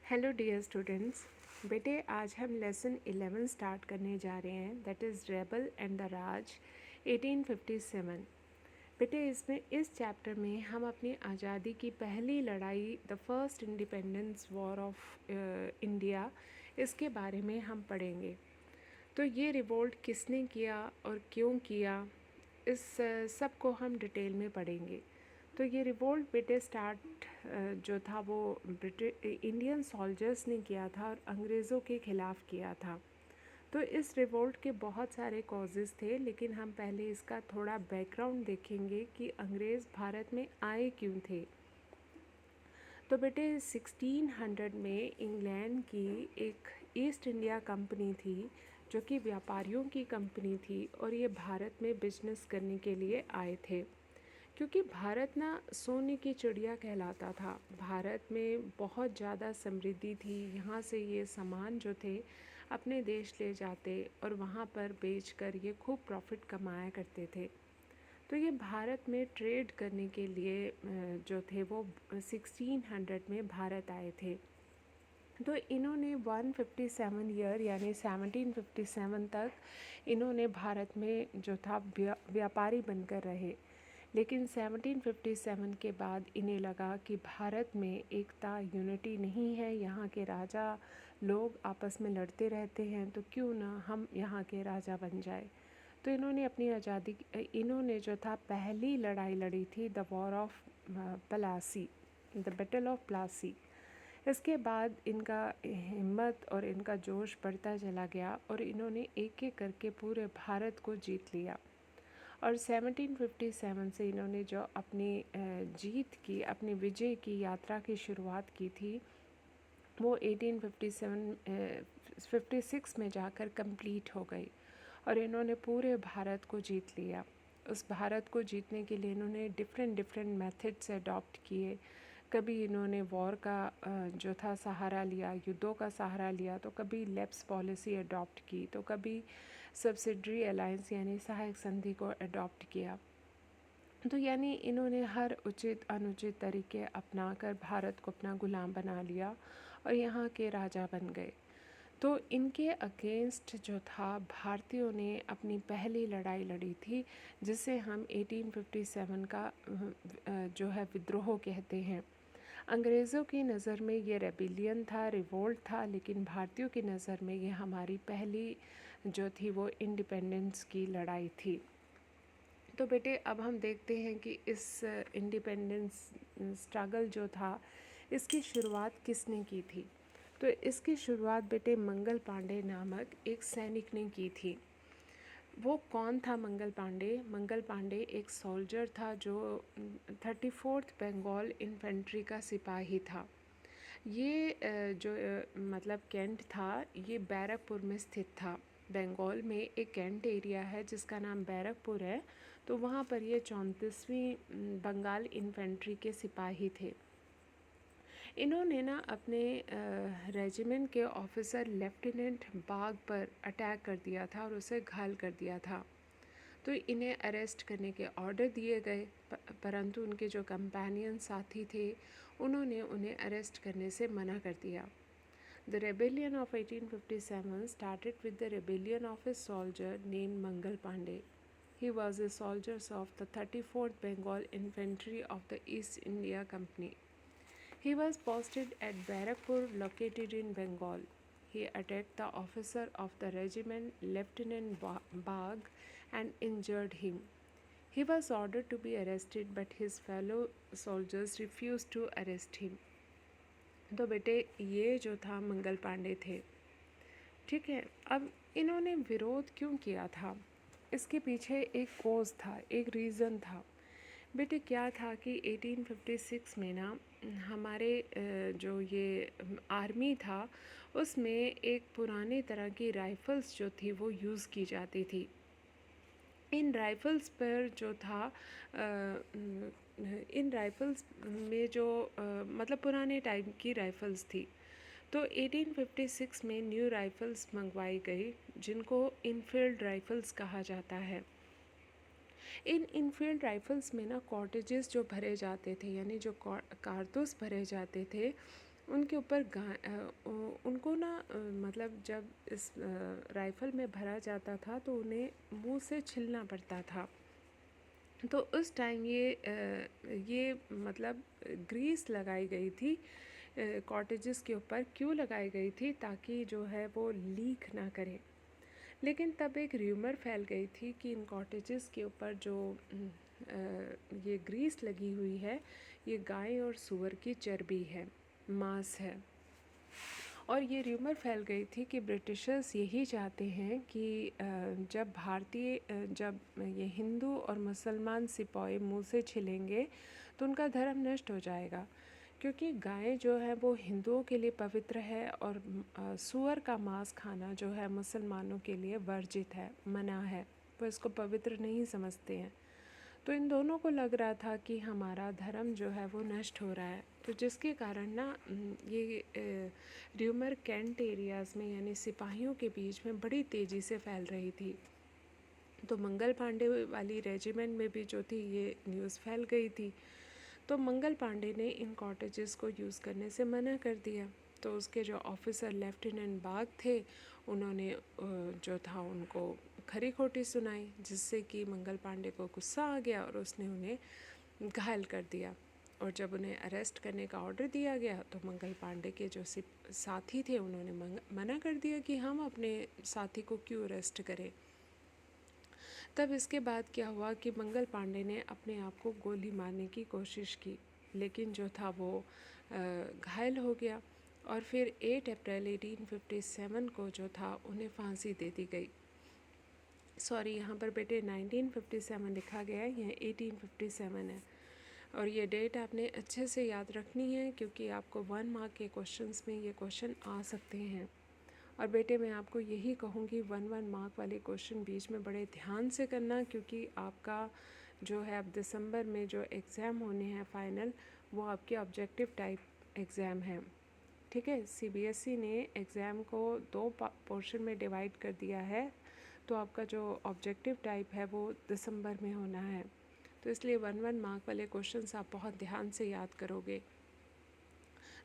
Hello dear students. बेटे आज हम लेसन 11 स्टार्ट करने जा रहे हैं, that is rebel and the Raj 1857। बेटे इसमें इस चैप्टर में हम अपनी आज़ादी की पहली लड़ाई, the first independence war of India, इसके बारे में हम पढ़ेंगे। तो ये रिवोल्ट किसने किया और क्यों किया, इस सब को हम डिटेल में पढ़ेंगे। तो ये रिवोल्ट बेटे स्टार्ट जो था वो इंडियन सोल्जर्स ने किया था और अंग्रेज़ों के ख़िलाफ़ किया था। तो इस रिवोल्ट के बहुत सारे कॉजेज़ थे, लेकिन हम पहले इसका थोड़ा बैकग्राउंड देखेंगे कि अंग्रेज़ भारत में आए क्यों थे। तो बेटे 1600 में इंग्लैंड की एक ईस्ट इंडिया कंपनी थी, जो कि व्यापारियों की कंपनी थी, और ये भारत में बिजनेस करने के लिए आए थे। क्योंकि भारत ना सोने की चिड़िया कहलाता था, भारत में बहुत ज़्यादा समृद्धि थी, यहाँ से ये सामान जो थे अपने देश ले जाते और वहाँ पर बेचकर ये खूब प्रॉफिट कमाया करते थे। तो ये भारत में ट्रेड करने के लिए जो थे वो 1600 में भारत आए थे। तो इन्होंने 157 ईयर यानी 1757 तक इन्होंने भारत में जो था व्यापारी बनकर रहे। लेकिन 1757 के बाद इन्हें लगा कि भारत में एकता, यूनिटी नहीं है, यहाँ के राजा लोग आपस में लड़ते रहते हैं, तो क्यों ना हम यहाँ के राजा बन जाए। तो इन्होंने अपनी आज़ादी, इन्होंने जो था पहली लड़ाई लड़ी थी, the war of Plassey, the battle of Plassey. इसके बाद इनका हिम्मत और इनका जोश बढ़ता चला गया और इन्होंने एक एक करके पूरे भारत को जीत लिया। और 1757 से इन्होंने जो अपनी जीत की, अपनी विजय की यात्रा की शुरुआत की थी, वो 1856 में जाकर कंप्लीट हो गई और इन्होंने पूरे भारत को जीत लिया। उस भारत को जीतने के लिए इन्होंने डिफरेंट मेथड्स अडॉप्ट किए। कभी इन्होंने वॉर का जो था सहारा लिया, युद्धों का सहारा लिया, तो कभी लेप्स पॉलिसी अडॉप्ट की, तो कभी सब्सिडरी अलायंस यानी सहायक संधि को अडॉप्ट किया। तो यानी इन्होंने हर उचित अनुचित तरीके अपनाकर भारत को अपना गुलाम बना लिया और यहाँ के राजा बन गए। तो इनके अगेंस्ट जो था भारतीयों ने अपनी पहली लड़ाई लड़ी थी, जिसे हम 1857 का जो है विद्रोह कहते हैं। अंग्रेज़ों की नज़र में ये रेबिलियन था, रिवोल्ट था, लेकिन भारतीयों की नज़र में ये हमारी पहली जो थी वो इंडिपेंडेंस की लड़ाई थी। तो बेटे अब हम देखते हैं कि इस इंडिपेंडेंस स्ट्रगल जो था, इसकी शुरुआत किसने की थी। तो इसकी शुरुआत बेटे मंगल पांडे नामक एक सैनिक ने की थी। वो कौन था मंगल पांडे? मंगल पांडे एक सोल्जर था जो 34th बंगाल इन्फेंट्री का सिपाही था। ये जो मतलब कैंट था, ये बैरकपुर में स्थित था। बंगाल में एक कैंट एरिया है जिसका नाम बैरकपुर है। तो वहाँ पर ये 34वीं बंगाल इन्फेंट्री के सिपाही थे। इन्होंने ना अपने रेजिमेंट के ऑफिसर लेफ्टिनेंट बाग पर अटैक कर दिया था और उसे घायल कर दिया था। तो इन्हें अरेस्ट करने के ऑर्डर दिए गए, परंतु उनके जो कंपेनियन साथी थे उन्होंने उन्हें अरेस्ट करने से मना कर दिया। The rebellion of 1857 started with the rebellion of a soldier named Mangal Pandey. He was a soldier of the 34th Bengal Infantry of the East India Company. He was posted at Barakpur, located in Bengal. He attacked the officer of the regiment, Lieutenant Bagh, and injured him. He was ordered to be arrested, but his fellow soldiers refused to arrest him. तो बेटे ये जो था मंगल पांडे थे, ठीक है। अब इन्होंने विरोध क्यों किया था, इसके पीछे एक कोज था, एक रीज़न था। बेटे क्या था कि 1856 में ना हमारे जो ये आर्मी था, उसमें एक पुराने तरह की राइफ़ल्स जो थी वो यूज़ की जाती थी। इन राइफ़ल्स पर जो था इन राइफ़ल्स में जो मतलब पुराने टाइम की राइफ़ल्स थी। तो 1856 में न्यू राइफ़ल्स मंगवाई गई, जिनको इनफील्ड राइफ़ल्स कहा जाता है। इन इनफील्ड राइफ़ल्स में ना कॉर्टेजेस जो भरे जाते थे, यानी जो कारतूस भरे जाते थे, उनके ऊपर उनको ना मतलब जब इस राइफ़ल में भरा जाता था तो उन्हें मुंह से छीलना पड़ता था। तो उस टाइम ये मतलब ग्रीस लगाई गई थी कॉटेजेस के ऊपर। क्यों लगाई गई थी? ताकि जो है वो लीक ना करे। लेकिन तब एक र्यूमर फैल गई थी कि इन कॉटेजेस के ऊपर जो ये ग्रीस लगी हुई है, ये गाय और सूअर की चर्बी है, मांस है। और ये र्यूमर फैल गई थी कि ब्रिटिशर्स यही चाहते हैं कि जब ये हिंदू और मुसलमान सिपाही मुंह से छिलेंगे तो उनका धर्म नष्ट हो जाएगा, क्योंकि गाय जो है वो हिंदुओं के लिए पवित्र है और सूअर का मांस खाना जो है मुसलमानों के लिए वर्जित है, मना है, वो इसको पवित्र नहीं समझते हैं। तो इन दोनों को लग रहा था कि हमारा धर्म जो है वो नष्ट हो रहा है। तो जिसके कारण ना ये र्यूमर कैंट एरियाज़ में यानी सिपाहियों के बीच में बड़ी तेज़ी से फैल रही थी। तो मंगल पांडे वाली रेजिमेंट में भी जो थी ये न्यूज़ फैल गई थी। तो मंगल पांडे ने इन कॉटेजेस को यूज़ करने से मना कर दिया। तो उसके जो ऑफिसर लेफ्टिनेंट बाग थे, उन्होंने जो था उनको खरी खोटी सुनाई, जिससे कि मंगल पांडे को गुस्सा आ गया और उसने उन्हें घायल कर दिया। और जब उन्हें अरेस्ट करने का ऑर्डर दिया गया तो मंगल पांडे के जो साथी थे उन्होंने मना कर दिया कि हम अपने साथी को क्यों अरेस्ट करें। तब इसके बाद क्या हुआ कि मंगल पांडे ने अपने आप को गोली मारने की कोशिश की, लेकिन जो था वो घायल हो गया। और फिर 8 अप्रैल 1857 को जो था उन्हें फांसी दे दी गई। सॉरी, यहाँ पर बेटे 1957 लिखा गया है, यह 1857 है। और ये डेट आपने अच्छे से याद रखनी है, क्योंकि आपको 1 मार्क के क्वेश्चंस में ये क्वेश्चन आ सकते हैं। और बेटे मैं आपको यही कहूँगी 1 मार्क वाले क्वेश्चन बीच में बड़े ध्यान से करना, क्योंकि आपका जो है अब दिसंबर में जो एग्ज़ाम होने हैं फाइनल, वो आपके ऑब्जेक्टिव टाइप एग्ज़ाम है। ठीक है, सीबीएसई ने एग्ज़ाम को 2 पोर्शन में डिवाइड कर दिया है, तो आपका जो ऑब्जेक्टिव टाइप है वो दिसंबर में होना है। तो इसलिए 1 मार्क वाले क्वेश्चंस आप बहुत ध्यान से याद करोगे।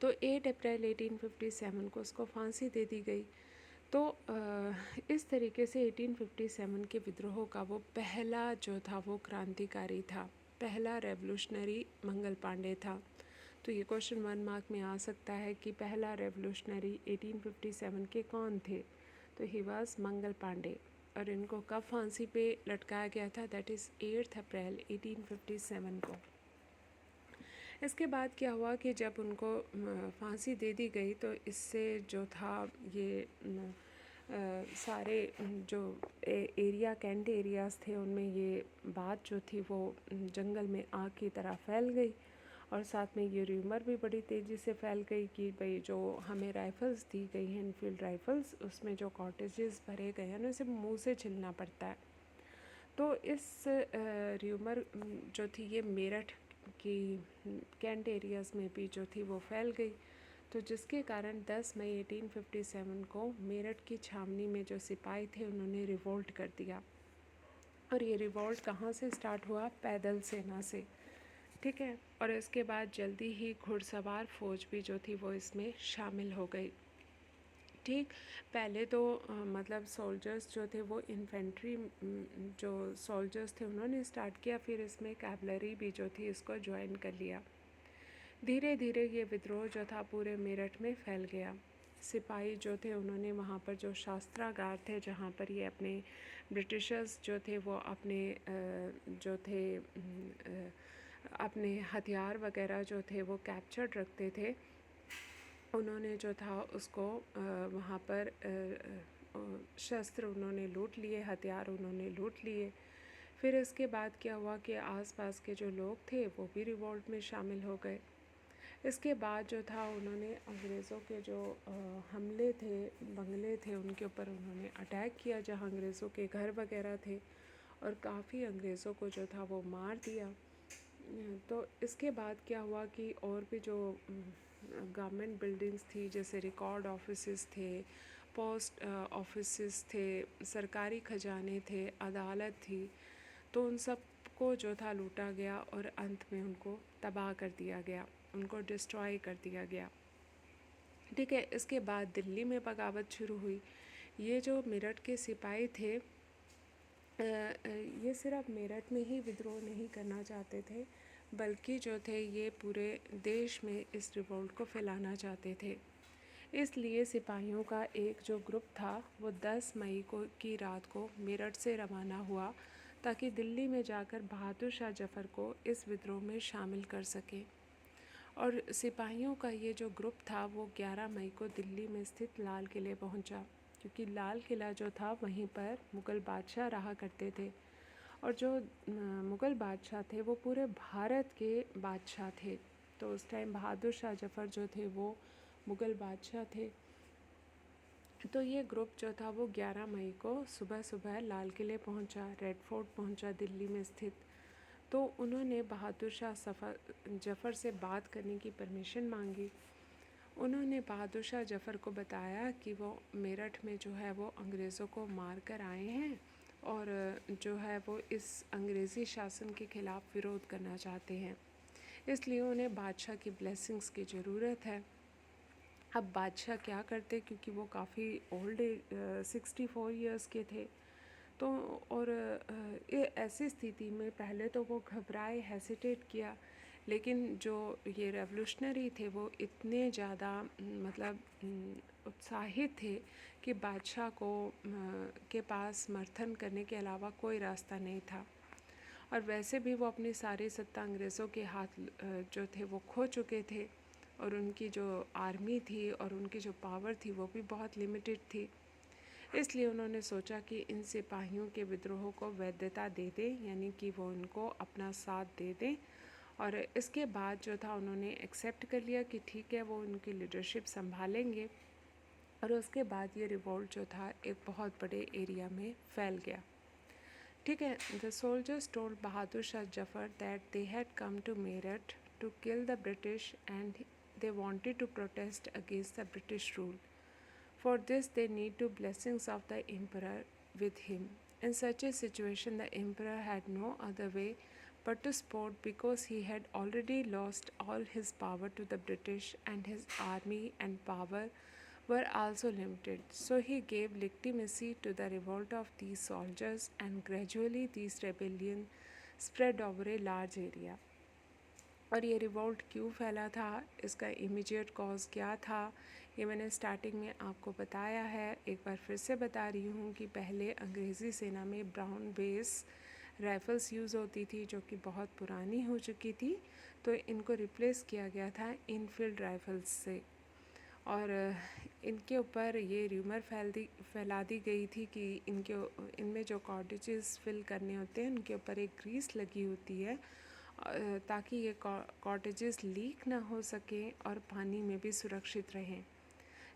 तो 8 अप्रैल 1857 को उसको फांसी दे दी गई। तो इस तरीके से 1857 के विद्रोह का वो पहला जो था वो क्रांतिकारी था, पहला रेवोल्यूशनरी मंगल पांडे था। तो ये क्वेश्चन 1 मार्क में आ सकता है कि पहला रेवोल्यूशनरी 1857 के कौन थे? तो ही वाज मंगल पांडे। और इनको कब फांसी पे लटकाया गया था? दैट इज़ 8 अप्रैल 1857 को। इसके बाद क्या हुआ कि जब उनको फांसी दे दी गई तो इससे जो था ये सारे जो एरिया कैंट एरियाज़ थे उनमें ये बात जो थी वो जंगल में आग की तरह फैल गई। और साथ में ये र्यूमर भी बड़ी तेज़ी से फैल गई कि भाई जो हमें राइफ़ल्स दी गई हैं, इनफील्ड राइफ़ल्स, उसमें जो कॉटेजेस भरे गए हैं ना, उसे मुँह से छिलना पड़ता है। तो इस र्यूमर जो थी ये मेरठ की कैंट एरियाज़ में भी जो थी वो फैल गई। तो जिसके कारण 10 मई 1857 को मेरठ की छावनी में जो सिपाही थे उन्होंने रिवोल्ट कर दिया। और ये रिवोल्ट कहाँ से स्टार्ट हुआ? पैदल सेना से। ठीक है। और इसके बाद जल्दी ही घुड़सवार फौज भी जो थी वो इसमें शामिल हो गई। ठीक, पहले तो मतलब सोल्जर्स जो थे वो इन्फेंट्री जो सोल्जर्स थे उन्होंने स्टार्ट किया, फिर इसमें कैवलरी भी जो थी इसको ज्वाइन कर लिया। धीरे धीरे ये विद्रोह जो था पूरे मेरठ में फैल गया। सिपाही जो थे उन्होंने वहाँ पर जो शास्त्रागार थे जहाँ पर ये अपने ब्रिटिशर्स जो थे वो अपने जो थे अपने हथियार वगैरह जो थे वो कैप्चर्ड रखते थे, उन्होंने जो था उसको वहाँ पर शस्त्र उन्होंने लूट लिए, हथियार उन्होंने लूट लिए। फिर इसके बाद क्या हुआ कि आसपास के जो लोग थे वो भी रिवोल्ट में शामिल हो गए। इसके बाद जो था उन्होंने अंग्रेज़ों के जो हमले थे, बंगले थे, उनके ऊपर उन्होंने अटैक किया जहाँ अंग्रेज़ों के घर वगैरह थे, और काफ़ी अंग्रेज़ों को जो था वो मार दिया। तो इसके बाद क्या हुआ कि और भी जो गवर्नमेंट बिल्डिंग्स थी, जैसे रिकॉर्ड ऑफिसेस थे, पोस्ट ऑफिसेस थे, सरकारी खजाने थे, अदालत थी, तो उन सब को जो था लूटा गया और अंत में उनको तबाह कर दिया गया, उनको डिस्ट्रॉय कर दिया गया। ठीक है। इसके बाद दिल्ली में बगावत शुरू हुई। ये जो मेरठ के सिपाही थे, ये सिर्फ मेरठ में ही विद्रोह नहीं करना चाहते थे, बल्कि जो थे ये पूरे देश में इस रिवोल्ट को फैलाना चाहते थे। इसलिए सिपाहियों का एक जो ग्रुप था वो 10 मई को की रात को मेरठ से रवाना हुआ, ताकि दिल्ली में जाकर बहादुर शाह जफ़र को इस विद्रोह में शामिल कर सके। और सिपाहियों का ये जो ग्रुप था वो 11 मई को दिल्ली में स्थित लाल किले पहुंचा, क्योंकि लाल किला जो था वहीं पर मुग़ल बादशाह रहा करते थे। और जो मुग़ल बादशाह थे वो पूरे भारत के बादशाह थे। तो उस टाइम बहादुर शाह जफ़र जो थे वो मुग़ल बादशाह थे। तो ये ग्रुप जो था वो 11 मई को सुबह सुबह लाल किले पहुंचा, रेड फोर्ट पहुंचा दिल्ली में स्थित। तो उन्होंने बहादुर शाह जफ़र से बात करने की परमिशन मांगी। उन्होंने बहादुर शाह जफ़र को बताया कि वो मेरठ में जो है वो अंग्रेज़ों को मार कर आए हैं और जो है वो इस अंग्रेज़ी शासन के ख़िलाफ़ विरोध करना चाहते हैं, इसलिए उन्हें बादशाह की ब्लेसिंग्स की ज़रूरत है। अब बादशाह क्या करते, क्योंकि वो काफ़ी ओल्ड 64 ईयर्स के थे। तो और ये ऐसी स्थिति में पहले तो वो घबराए, हेसिटेट किया, लेकिन जो ये रेवोल्यूशनरी थे वो इतने ज़्यादा मतलब उत्साहित थे कि बादशाह को के पास समर्थन करने के अलावा कोई रास्ता नहीं था। और वैसे भी वो अपनी सारी सत्ता अंग्रेज़ों के हाथ जो थे वो खो चुके थे, और उनकी जो आर्मी थी और उनकी जो पावर थी वो भी बहुत लिमिटेड थी। इसलिए उन्होंने सोचा कि इन सिपाहियों के विद्रोह को वैधता दे दें, यानी कि वो उनको अपना साथ दे दें। और इसके बाद जो था उन्होंने एक्सेप्ट कर लिया कि ठीक है, वो उनकी लीडरशिप संभालेंगे। और उसके बाद ये रिवोल्ट जो था एक बहुत बड़े एरिया में फैल गया। ठीक है। The soldiers told Bahadur Shah Zafar that they had come to Meerut to kill the British and they wanted to protest against the British rule. For this, they need the blessings of the emperor with him. In such a situation, the emperor had no other way but to support, because he had already lost all his power to the British, and his army and power were also limited. So he gave legitimacy to the revolt of these soldiers, and gradually this rebellion spread over a large area. और ये revolt क्यों फैला था, इसका immediate cause क्या था, ये मैंने स्टार्टिंग में आपको बताया है। एक बार फिर से बता रही हूँ कि पहले अंग्रेज़ी सेना में ब्राउन बेस राइफ़ल्स यूज़ होती थी, जो कि बहुत पुरानी हो चुकी थी, तो इनको रिप्लेस किया गया था इनफील्ड राइफ़ल्स से। और इनके ऊपर ये र्यूमर फैला दी गई थी कि इनमें जो कार्ट्रिजेस फिल करने होते हैं उनके ऊपर एक ग्रीस लगी होती है, ताकि ये कॉटेजेस लीक ना हो सकें और पानी में भी सुरक्षित रहें।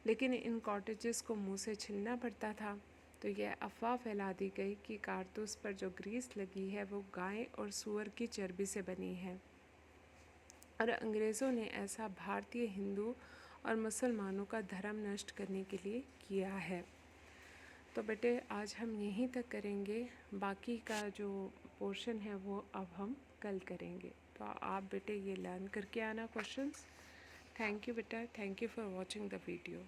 लेकिन इन कॉटेजेस को मुंह से छीलना पड़ता था। तो यह अफवाह फैला दी गई कि कारतूस पर जो ग्रीस लगी है वो गाय और सूअर की चर्बी से बनी है, और अंग्रेज़ों ने ऐसा भारतीय हिंदू और मुसलमानों का धर्म नष्ट करने के लिए किया है। तो बेटे आज हम यहीं तक करेंगे, बाकी का जो पोर्शन है वो अब हम कल करेंगे। तो आप बेटे ये लर्न करके आना क्वेश्चंस। थैंक यू बेटा, thank you for watching the video.